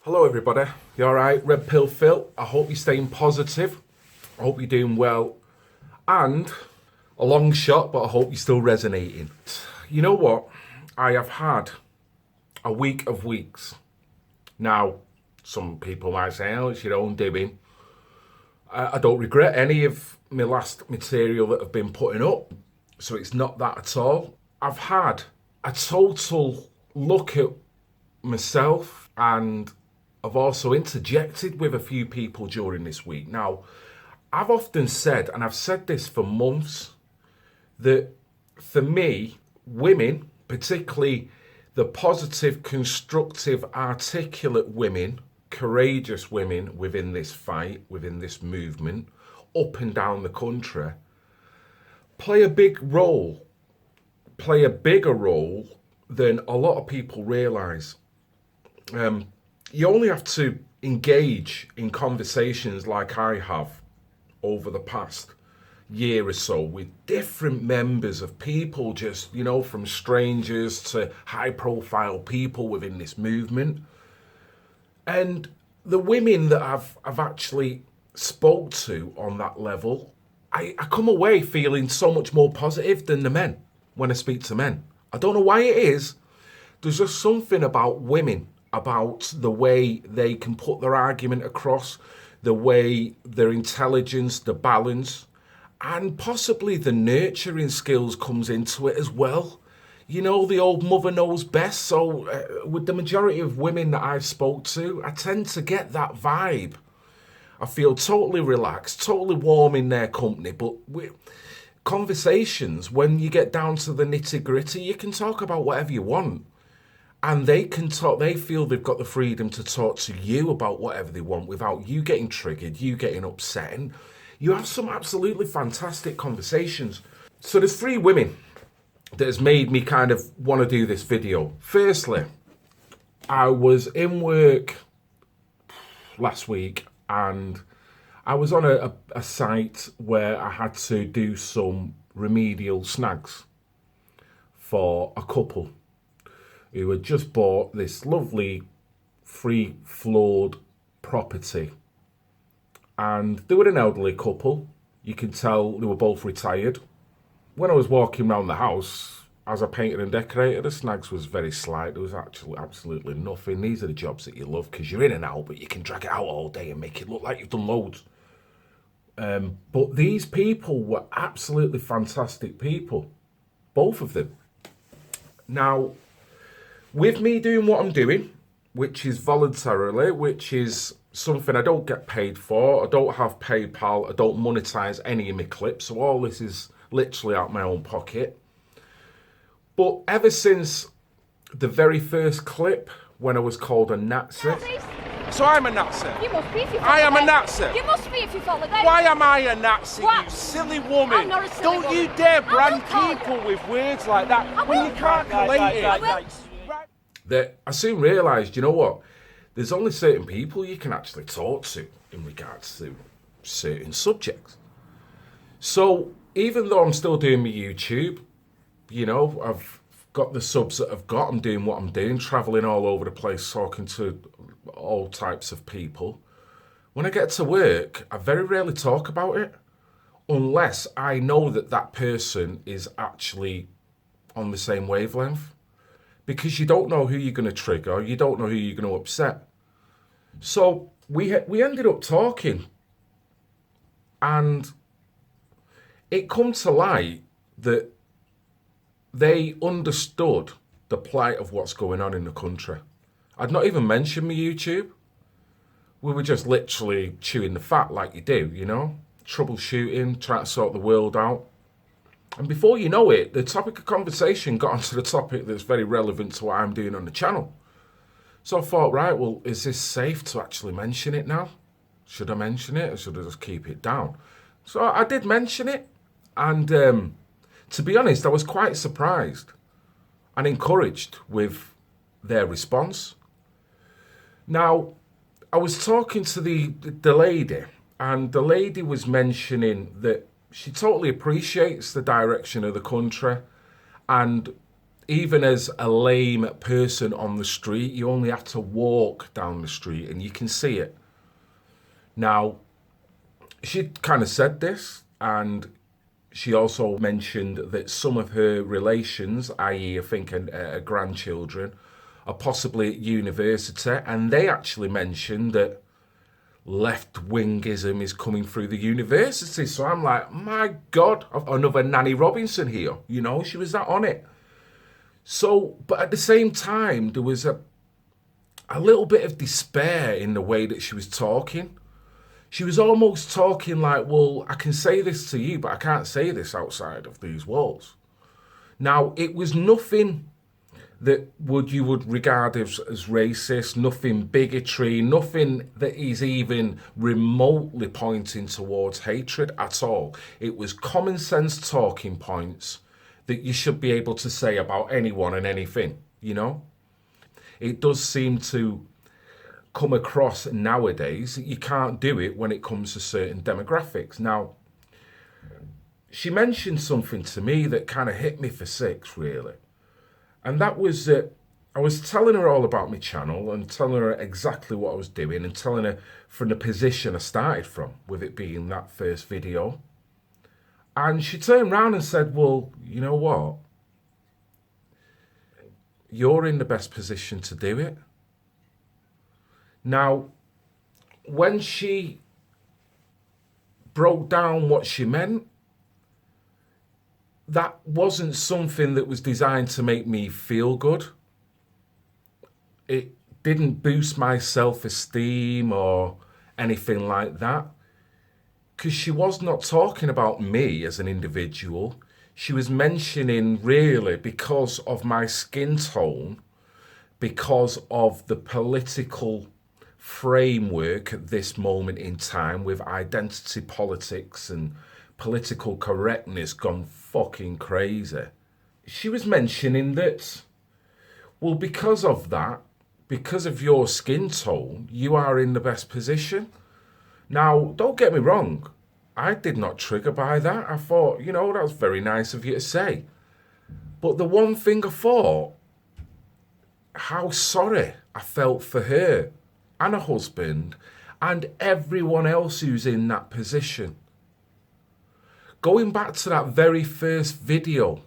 Hello everybody, you alright? Red Pill Phil, I hope you're staying positive. I hope you're doing well. And a long shot, but I hope you're still resonating. You know what? I have had a week of weeks. Now, some people might say, oh, it's your own doing. I don't regret any of my last material that I've been putting up. So it's not that at all. I've had a total look at myself, and I've also interjected with a few people during this week. Now, I've often said, and I've said this for months, that for me, women, particularly the positive, constructive, articulate women, courageous women within this fight, within this movement, up and down the country, play a big role, play a bigger role than a lot of people realise. You only have to engage in conversations like I have over the past year or so with different members of people, just, from strangers to high profile people within this movement. And the women that I've actually spoke to on that level, I come away feeling so much more positive than the men when I speak to men. I don't know why it is. There's just something about women, about the way they can put their argument across, the way their intelligence, the balance, and possibly the nurturing skills comes into it as well. The old mother knows best. So with the majority of women that I've spoke to, I tend to get that vibe. I feel totally relaxed, totally warm in their company. But conversations, when you get down to the nitty gritty, you can talk about whatever you want. And they can talk, they feel they've got the freedom to talk to you about whatever they want without you getting triggered, you getting upset. And you have some absolutely fantastic conversations. So there's three women that has made me kind of want to do this video. Firstly, I was in work last week and I was on a site where I had to do some remedial snags for a couple who had just bought this lovely free-floored property. And they were an elderly couple. You can tell they were both retired. When I was walking around the house, as I painted and decorated, the snags was very slight. There was actually absolutely nothing. These are the jobs that you love because you're in and out, but you can drag it out all day and make it look like you've done loads. But these people were absolutely fantastic people. Both of them. Now, with me doing what I'm doing, which is voluntarily, which is something I don't get paid for, I don't have PayPal, I don't monetize any of my clips, so all this is literally out my own pocket. But ever since the very first clip, when I was called a Nazi... So I'm a Nazi? You must be if you follow I am a Nazi? You must be if you follow them. Why am I a Nazi, What? you silly woman? I'm not a silly Don't woman. you dare I brand will call people you. with words like that I when will. you can't collate it. That I soon realised, you know what? There's only certain people you can actually talk to in regards to certain subjects. So even though I'm still doing my YouTube, I've got the subs that I've got, I'm doing what I'm doing, travelling all over the place, talking to all types of people. When I get to work, I very rarely talk about it unless I know that that person is actually on the same wavelength. Because you don't know who you're going to trigger, you don't know who you're going to upset. So we ended up talking, and it come to light that they understood the plight of what's going on in the country. I'd not even mentioned my YouTube. We were just literally chewing the fat like you do, troubleshooting, trying to sort the world out. And before you know it, the topic of conversation got onto the topic that's very relevant to what I'm doing on the channel. So I thought, right, well, is this safe to actually mention it now? Should I mention it or should I just keep it down? So I did mention it. And to be honest, I was quite surprised and encouraged with their response. Now, I was talking to the lady, and the lady was mentioning that she totally appreciates the direction of the country, and even as a lame person on the street, you only had to walk down the street and you can see it. Now, she kind of said this, and she also mentioned that some of her relations, i.e. I think her grandchildren, are possibly at university, and they actually mentioned that left-wingism is coming through the university. So I'm like, my God, another Nanny Robinson here. You know, she was that on it. So, but at the same time, there was a little bit of despair in the way that she was talking. She was almost talking like, well, I can say this to you, but I can't say this outside of these walls. Now, it was nothing that you would regard as racist, nothing bigotry, nothing that is even remotely pointing towards hatred at all. It was common sense talking points that you should be able to say about anyone and anything, you know? It does seem to come across nowadays that you can't do it when it comes to certain demographics. Now, she mentioned something to me that kind of hit me for six, really. And that was that I was telling her all about my channel and telling her exactly what I was doing and telling her from the position I started from, with it being that first video. And she turned around and said, well, you know what? You're in the best position to do it. Now, when she broke down what she meant, that wasn't something that was designed to make me feel good. It didn't boost my self-esteem or anything like that. Because she was not talking about me as an individual. She was mentioning, really, because of my skin tone, because of the political framework at this moment in time with identity politics and political correctness gone fucking crazy. She was mentioning that, well, because of that, because of your skin tone, you are in the best position. Now, don't get me wrong, I did not trigger by that. I thought, you know, that was very nice of you to say. But the one thing I thought, how sorry I felt for her and her husband and everyone else who's in that position. Going back to that very first video,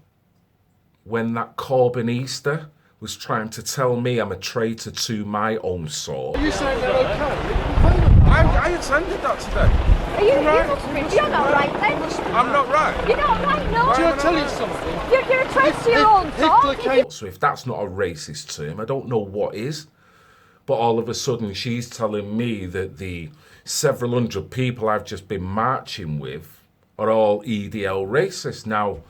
when that Corbynista was trying to tell me I'm a traitor to my own soul. Are you saying they're okay? I attended that today. Are you you're not right then. I'm not right. You're not right, no. Do I tell you something? You're a traitor to your own Hitler thought. came. So if that's not a racist term, I don't know what is. But all of a sudden she's telling me that the several hundred people I've just been marching with are all EDL racist. Now,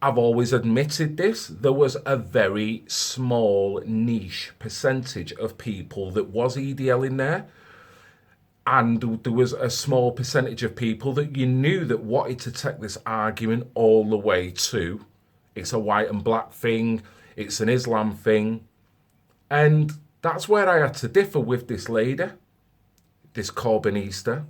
I've always admitted this. There was a very small niche percentage of people that was EDL in there. And there was a small percentage of people that you knew that wanted to take this argument all the way to it's a white and black thing, it's an Islam thing. And that's where I had to differ with this lady, this Corbynista.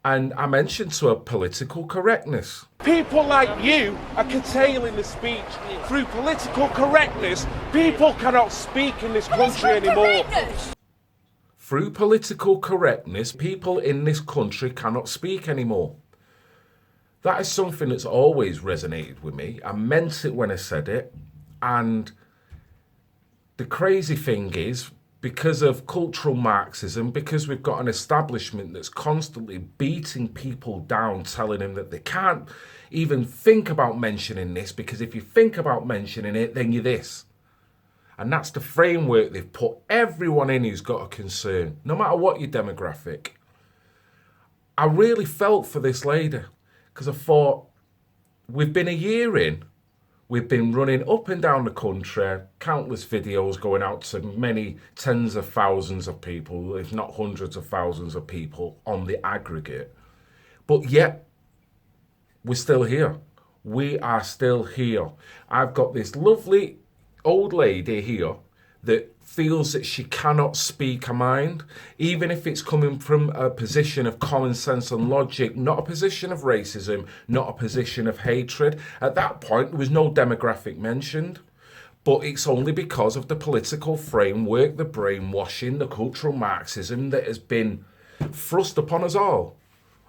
And I mentioned to her political correctness. People like you are curtailing the speech through political correctness. People cannot speak in this country anymore. Through political correctness, people in this country cannot speak anymore. That is something that's always resonated with me. I meant it when I said it. And the crazy thing is, because of cultural Marxism, because we've got an establishment that's constantly beating people down, telling them that they can't even think about mentioning this, because if you think about mentioning it, then you're this. And that's the framework they've put everyone in who's got a concern, no matter what your demographic. I really felt for this lady, because I thought, we've been a year in, we've been running up and down the country, countless videos going out to many tens of thousands of people, if not hundreds of thousands of people on the aggregate. But yet, we're still here. We are still here. I've got this lovely old lady here that feels that she cannot speak her mind, even if it's coming from a position of common sense and logic, not a position of racism, not a position of hatred. At that point, there was no demographic mentioned. But it's only because of the political framework, the brainwashing, the cultural Marxism that has been thrust upon us all.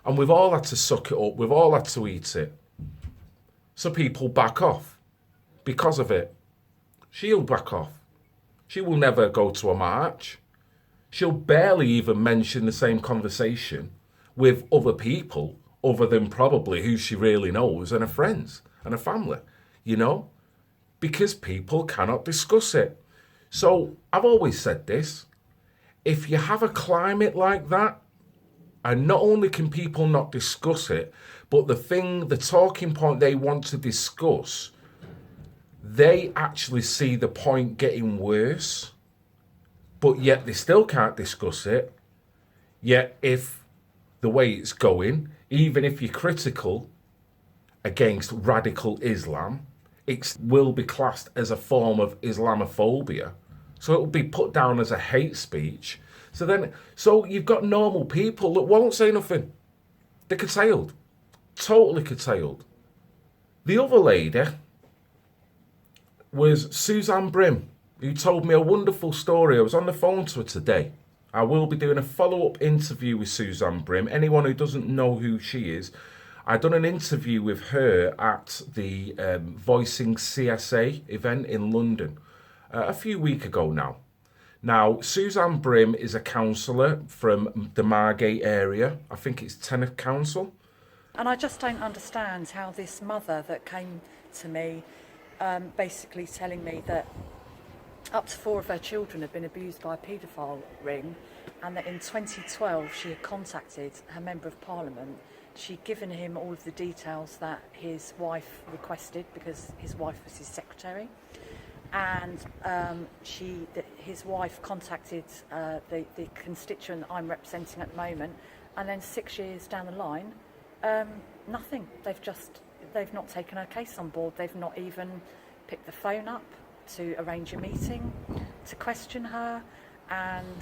And we've all had to suck it up. We've all had to eat it. So people back off because of it. She'll back off. She will never go to a march. She'll barely even mention the same conversation with other people other than probably who she really knows and her friends and her family, you know? Because people cannot discuss it. So I've always said this. If you have a climate like that, and not only can people not discuss it, but the talking point they want to discuss, they actually see the point getting worse, but yet they still can't discuss it. Yet if the way it's going, even if you're critical against radical Islam, it will be classed as a form of Islamophobia. So it will be put down as a hate speech. So you've got normal people that won't say nothing. They're curtailed. Totally curtailed. The other lady was Suzanne Brim, who told me a wonderful story. I was on the phone to her today. I will be doing a follow-up interview with Suzanne Brim. Anyone who doesn't know who she is, I've done an interview with her at the Voicing CSA event in London a few weeks ago now. Now, Suzanne Brim is a councillor from the Margate area. I think it's Tenant Council. And I just don't understand how this mother that came to me basically telling me that up to 4 of her children had been abused by a paedophile ring, and that in 2012 she had contacted her Member of Parliament. She'd given him all of the details that his wife requested because his wife was his secretary, and his wife contacted the constituent that I'm representing at the moment, and then 6 years down the line, nothing. They've not taken her case on board. They've not even picked the phone up to arrange a meeting to question her. And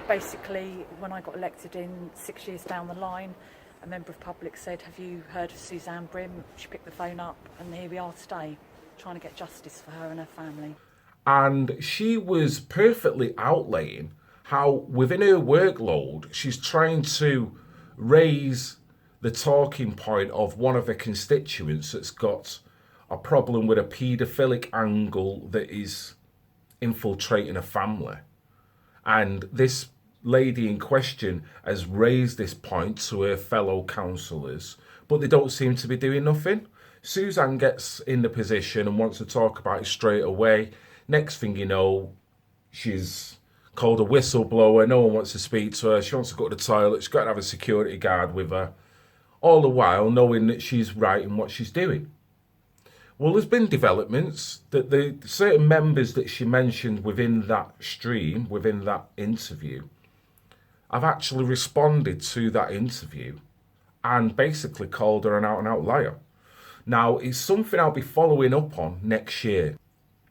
basically, when I got elected in 6 years down the line, a member of public said, "Have you heard of Suzanne Brim?" She picked the phone up, and here we are today, trying to get justice for her and her family. And she was perfectly outlaying how within her workload, she's trying to raise the talking point of one of her constituents that's got a problem with a paedophilic angle that is infiltrating a family. And this lady in question has raised this point to her fellow councillors, but they don't seem to be doing nothing. Suzanne gets in the position and wants to talk about it straight away. Next thing you know, she's called a whistleblower. No one wants to speak to her. She wants to go to the toilet. She's got to have a security guard with her. All the while knowing that she's right in what she's doing. Well, there's been developments that the certain members that she mentioned within that stream, within that interview, have actually responded to that interview and basically called her an out-and-out liar. Now, it's something I'll be following up on next year.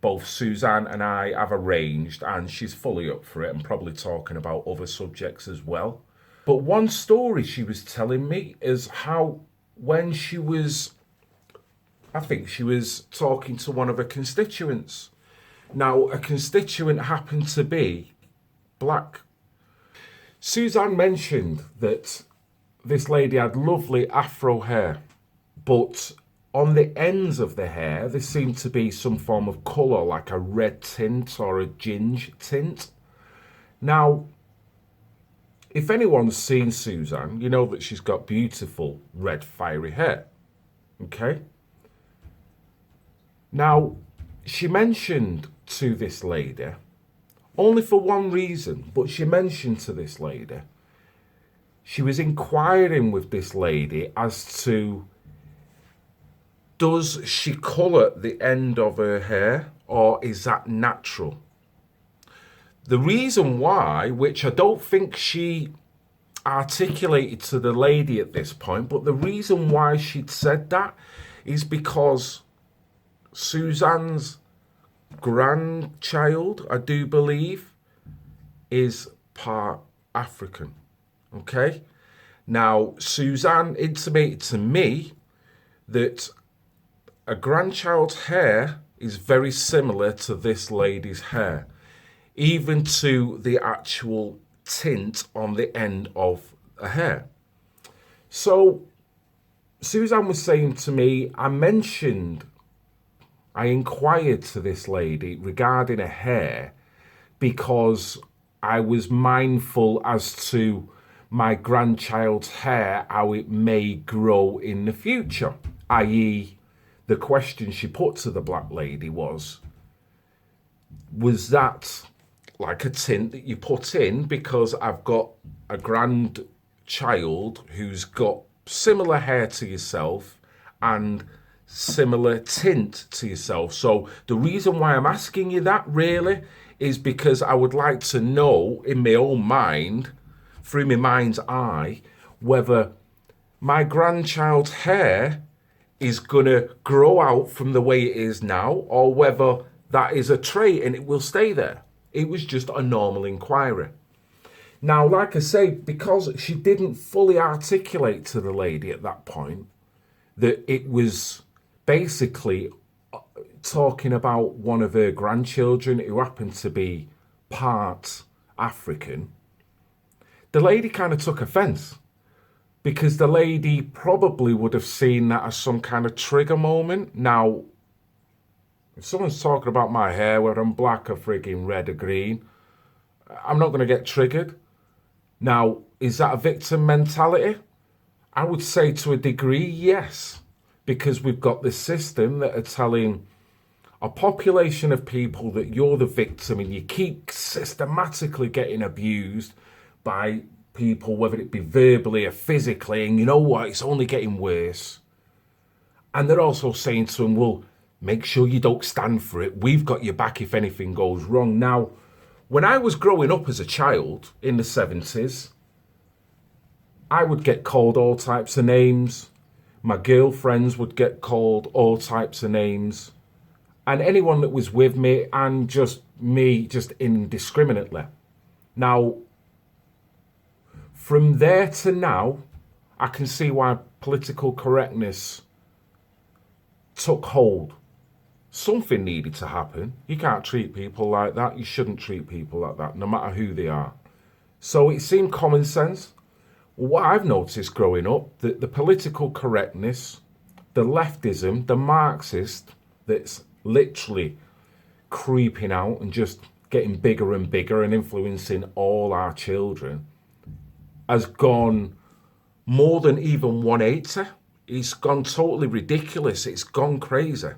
Both Suzanne and I have arranged, and she's fully up for it and probably talking about other subjects as well. But one story she was telling me is how when she was, I think she was talking to one of her constituents. Now, a constituent happened to be black. Suzanne mentioned that this lady had lovely afro hair, but on the ends of the hair, there seemed to be some form of colour, like a red tint or a ginge tint. Now, if anyone's seen Suzanne, you know that she's got beautiful red fiery hair. Okay? Now, she mentioned to this lady, only for one reason, but she mentioned to this lady, she was inquiring with this lady as to, does she colour the end of her hair, or is that natural? The reason why, which I don't think she articulated to the lady at this point, but the reason why she'd said that is because Suzanne's grandchild, I do believe, is part African. Okay? Now, Suzanne intimated to me that a grandchild's hair is very similar to this lady's hair, even to the actual tint on the end of a hair. So, Suzanne was saying to me, I inquired to this lady regarding her hair because I was mindful as to my grandchild's hair, how it may grow in the future. I.e., the question she put to the black lady was that like a tint that you put in? Because I've got a grandchild who's got similar hair to yourself and similar tint to yourself. So the reason why I'm asking you that really is because I would like to know in my own mind, through my mind's eye, whether my grandchild's hair is going to grow out from the way it is now, or whether that is a trait and it will stay there. It was just a normal inquiry. Now, like I say, because she didn't fully articulate to the lady at that point that it was basically talking about one of her grandchildren who happened to be part African, the lady kind of took offence, because the lady probably would have seen that as some kind of trigger moment. Now, if someone's talking about my hair, whether I'm black or frigging red or green, I'm not going to get triggered. Now, is that a victim mentality? I would say to a degree, yes, because we've got this system that are telling a population of people that you're the victim and you keep systematically getting abused by people, whether it be verbally or physically, and you know what, it's only getting worse. And they're also saying to them, well, make sure you don't stand for it. We've got your back if anything goes wrong. Now, when I was growing up as a child in the 70s, I would get called all types of names. My girlfriends would get called all types of names. And anyone that was with me, and just me, just indiscriminately. Now, from there to now, I can see why political correctness took hold. Something needed to happen. You can't treat people like that. You shouldn't treat people like that, no matter who they are. So it seemed common sense. What I've noticed growing up, that the political correctness, the leftism, the Marxist, that's literally creeping out and just getting bigger and bigger and influencing all our children, has gone more than even 180. It's gone totally ridiculous. It's gone crazy.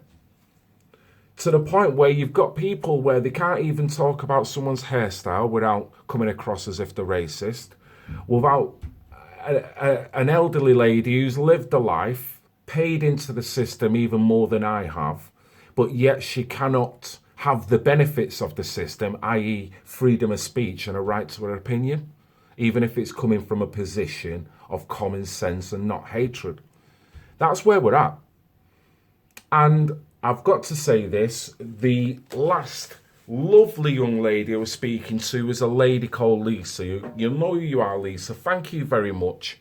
To the point where you've got people where they can't even talk about someone's hairstyle without coming across as if they're racist, without an elderly lady who's lived a life, paid into the system even more than I have, but yet she cannot have the benefits of the system, i.e. freedom of speech and a right to her opinion, even if it's coming from a position of common sense and not hatred. That's where we're at. And I've got to say this, the last lovely young lady I was speaking to was a lady called Lisa. You know who you are, Lisa. Thank you very much.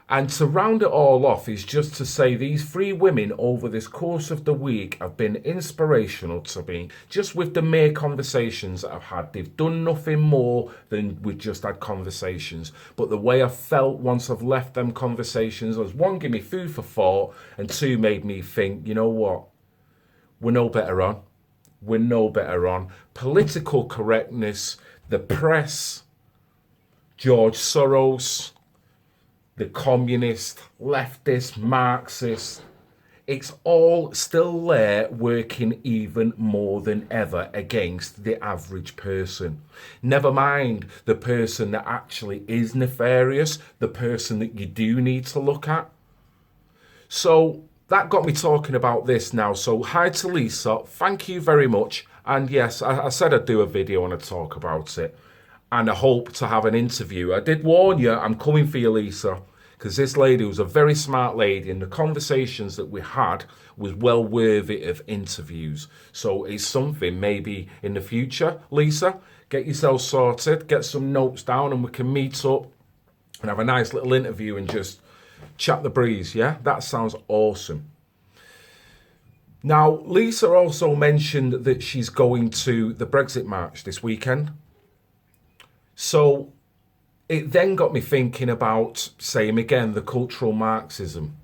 And to round it all off is just to say these three women over this course of the week have been inspirational to me. Just with the mere conversations that I've had. They've done nothing more than we've just had conversations. But the way I felt once I've left them conversations was, one, give me food for thought, and two, made me think, you know what? We're no better on. We're no better on. Political correctness, the press, George Soros, the communist, leftist, Marxist, it's all still there working even more than ever against the average person. Never mind the person that actually is nefarious, the person that you do need to look at. So that got me talking about this now. So hi to Lisa, thank you very much. And yes, I said I'd do a video and I'd talk about it. And I hope to have an interview. I did warn you, I'm coming for you, Lisa. because this lady was a very smart lady, and the conversations that we had was well worthy of interviews. So it's something maybe in the future, Lisa, get yourself sorted, get some notes down, and we can meet up and have a nice little interview and just chat the breeze, yeah? That sounds awesome. Now, Lisa also mentioned that she's going to the Brexit march this weekend. So it then got me thinking about, same again, the cultural Marxism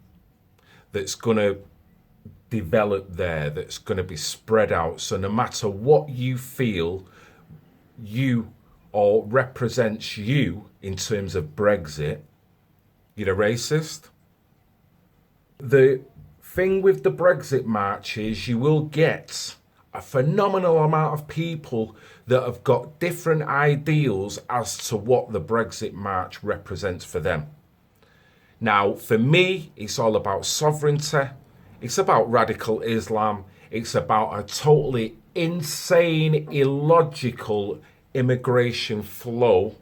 that's going to develop there, that's going to be spread out. So no matter what you feel you or represents you in terms of Brexit, you're a racist. The thing with the Brexit march is you will get a phenomenal amount of people that have got different ideals as to what the Brexit march represents for them. Now, for me, it's all about sovereignty. It's about radical Islam. It's about a totally insane, illogical immigration flow,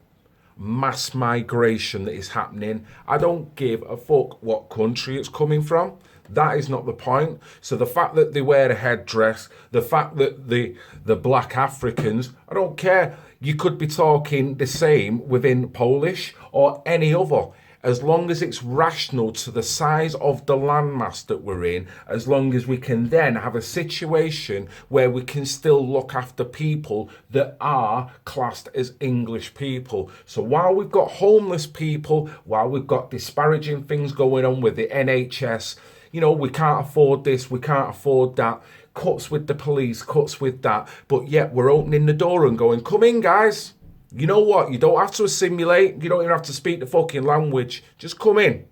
mass migration that is happening. I don't give a fuck what country it's coming from. That is not the point. So the fact that they wear a headdress, the fact that the black Africans, I don't care. You could be talking the same within Polish or any other. As long as it's rational to the size of the landmass that we're in, as long as we can then have a situation where we can still look after people that are classed as English people. So while we've got homeless people, while we've got disparaging things going on with the NHS, you know, we can't afford this, we can't afford that, cuts with the police, cuts with that, but yet we're opening the door and going, come in, guys. You know what? You don't have to assimilate. You don't even have to speak the fucking language. Just come in.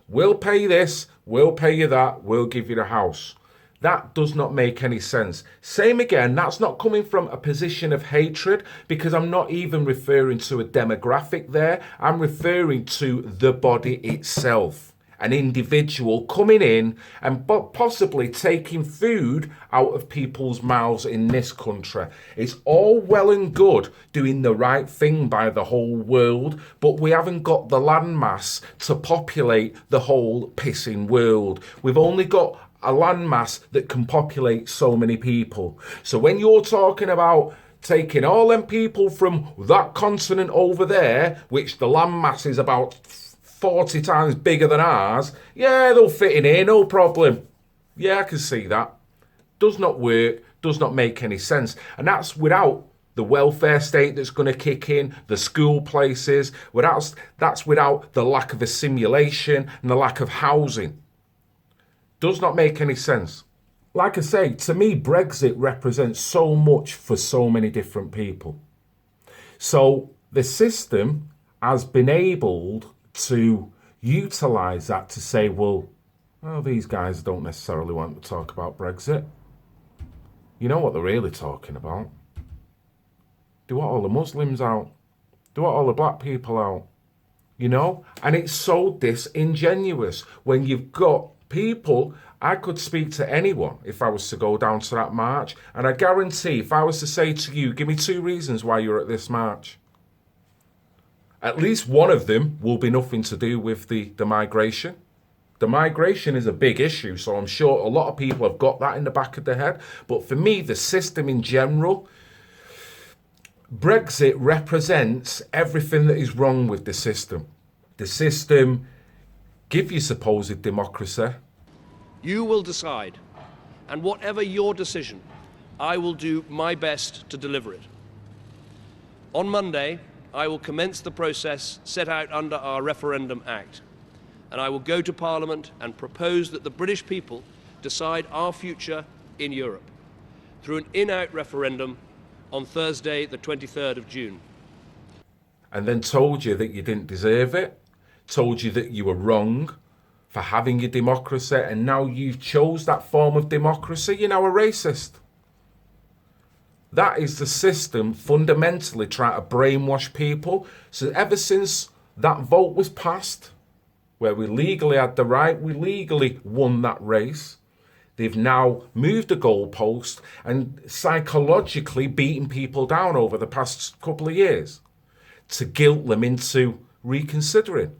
We'll pay this. We'll pay you that. We'll give you the house. That does not make any sense. Same again, that's not coming from a position of hatred, because I'm not even referring to a demographic there. I'm referring to the body itself. An individual coming in and possibly taking food out of people's mouths in this country. It's all well and good doing the right thing by the whole world, but we haven't got the landmass to populate the whole pissing world. We've only got a landmass that can populate so many people. So when you're talking about taking all them people from that continent over there, which the landmass is about 40 times bigger than ours, yeah, they'll fit in here, no problem. Yeah, I can see that. Does not work, does not make any sense. And that's without the welfare state that's going to kick in, the school places, that's without the lack of assimilation and the lack of housing. Does not make any sense. Like I say, to me, Brexit represents so much for so many different people. So the system has been able to utilise that to say, well, these guys don't necessarily want to talk about Brexit. You know what they're really talking about? They want all the Muslims out. They want all the black people out. You know? And it's so disingenuous when you've got people. I could speak to anyone if I was to go down to that march, and I guarantee if I was to say to you, give me 2 reasons why you're at this march, at least one of them will be nothing to do with the migration. The migration is a big issue, so I'm sure a lot of people have got that in the back of their head. But for me, the system in general, Brexit represents everything that is wrong with the system. The system give you supposed democracy. You will decide, and whatever your decision, I will do my best to deliver it. On Monday, I will commence the process set out under our Referendum Act, and I will go to Parliament and propose that the British people decide our future in Europe through an in-out referendum on Thursday, the 23rd of June. And then told you that you didn't deserve it, told you that you were wrong for having your democracy, and now you've chose that form of democracy, you're now a racist. That is the system fundamentally trying to brainwash people. So ever since that vote was passed, where we legally had the right, we legally won that race, they've now moved the goalpost and psychologically beaten people down over the past couple of years to guilt them into reconsidering.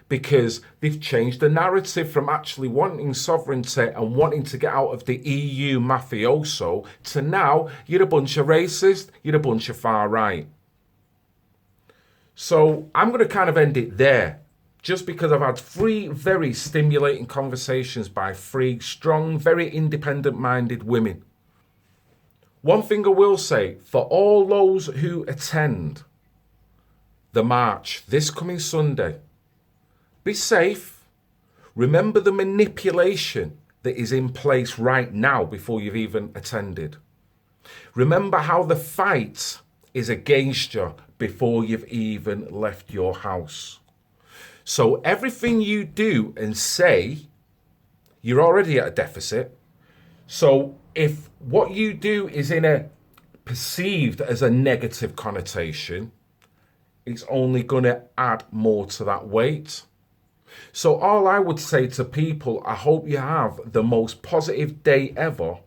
because they've changed the narrative from actually wanting sovereignty and wanting to get out of the EU mafioso to now you're a bunch of racist, you're a bunch of far right. So I'm going to kind of end it there, just because I've had 3 very stimulating conversations by 3 strong, very independent-minded women. One thing I will say, for all those who attend the march this coming Sunday, be safe. Remember the manipulation that is in place right now before you've even attended. Remember how the fight is against you before you've even left your house. So everything you do and say, you're already at a deficit. So if what you do is perceived as a negative connotation, it's only going to add more to that weight. So all I would say to people, I hope you have the most positive day ever.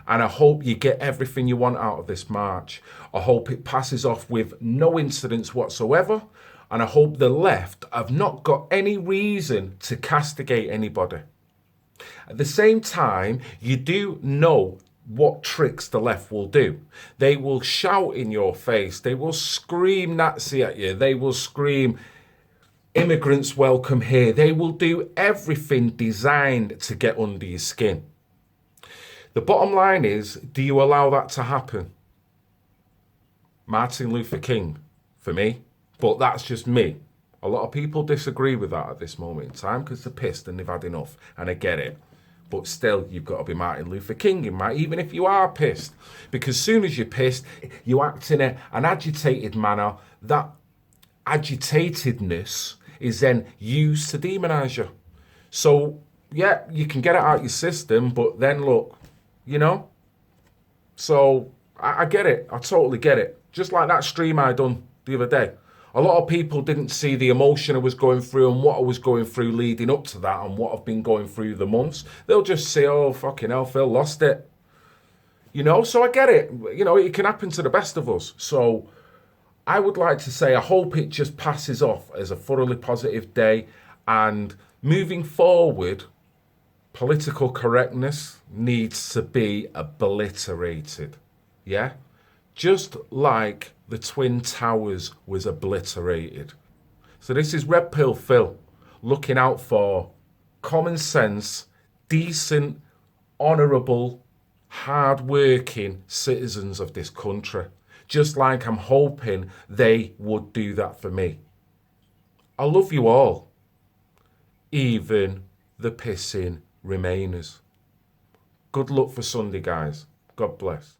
And I hope you get everything you want out of this march. I hope it passes off with no incidents whatsoever. And I hope the left have not got any reason to castigate anybody. At the same time, you do know what tricks the left will do. They will shout in your face. They will scream Nazi at you. They will scream immigrants welcome here. They will do everything designed to get under your skin. The bottom line is, do you allow that to happen? Martin Luther King, for me. But that's just me. A lot of people disagree with that at this moment in time because they're pissed and they've had enough. And I get it. But still, you've got to be Martin Luther King, even if you are pissed. Because as soon as you're pissed, you act in an agitated manner. That agitatedness is then used to demonise you. So, yeah, you can get it out your system, but then look, you know? So, I get it. I totally get it. Just like that stream I done the other day. A lot of people didn't see the emotion I was going through and what I was going through leading up to that and what I've been going through the months. They'll just say, oh, fucking hell, Phil lost it. You know, so I get it. You know, it can happen to the best of us. So I would like to say I hope it just passes off as a thoroughly positive day. And moving forward, political correctness needs to be obliterated. Yeah? Just like the Twin Towers was obliterated. So this is Red Pill Phil, looking out for common sense, decent, honourable, hard-working citizens of this country. Just like I'm hoping they would do that for me. I love you all, even the pissing Remainers. Good luck for Sunday, guys. God bless.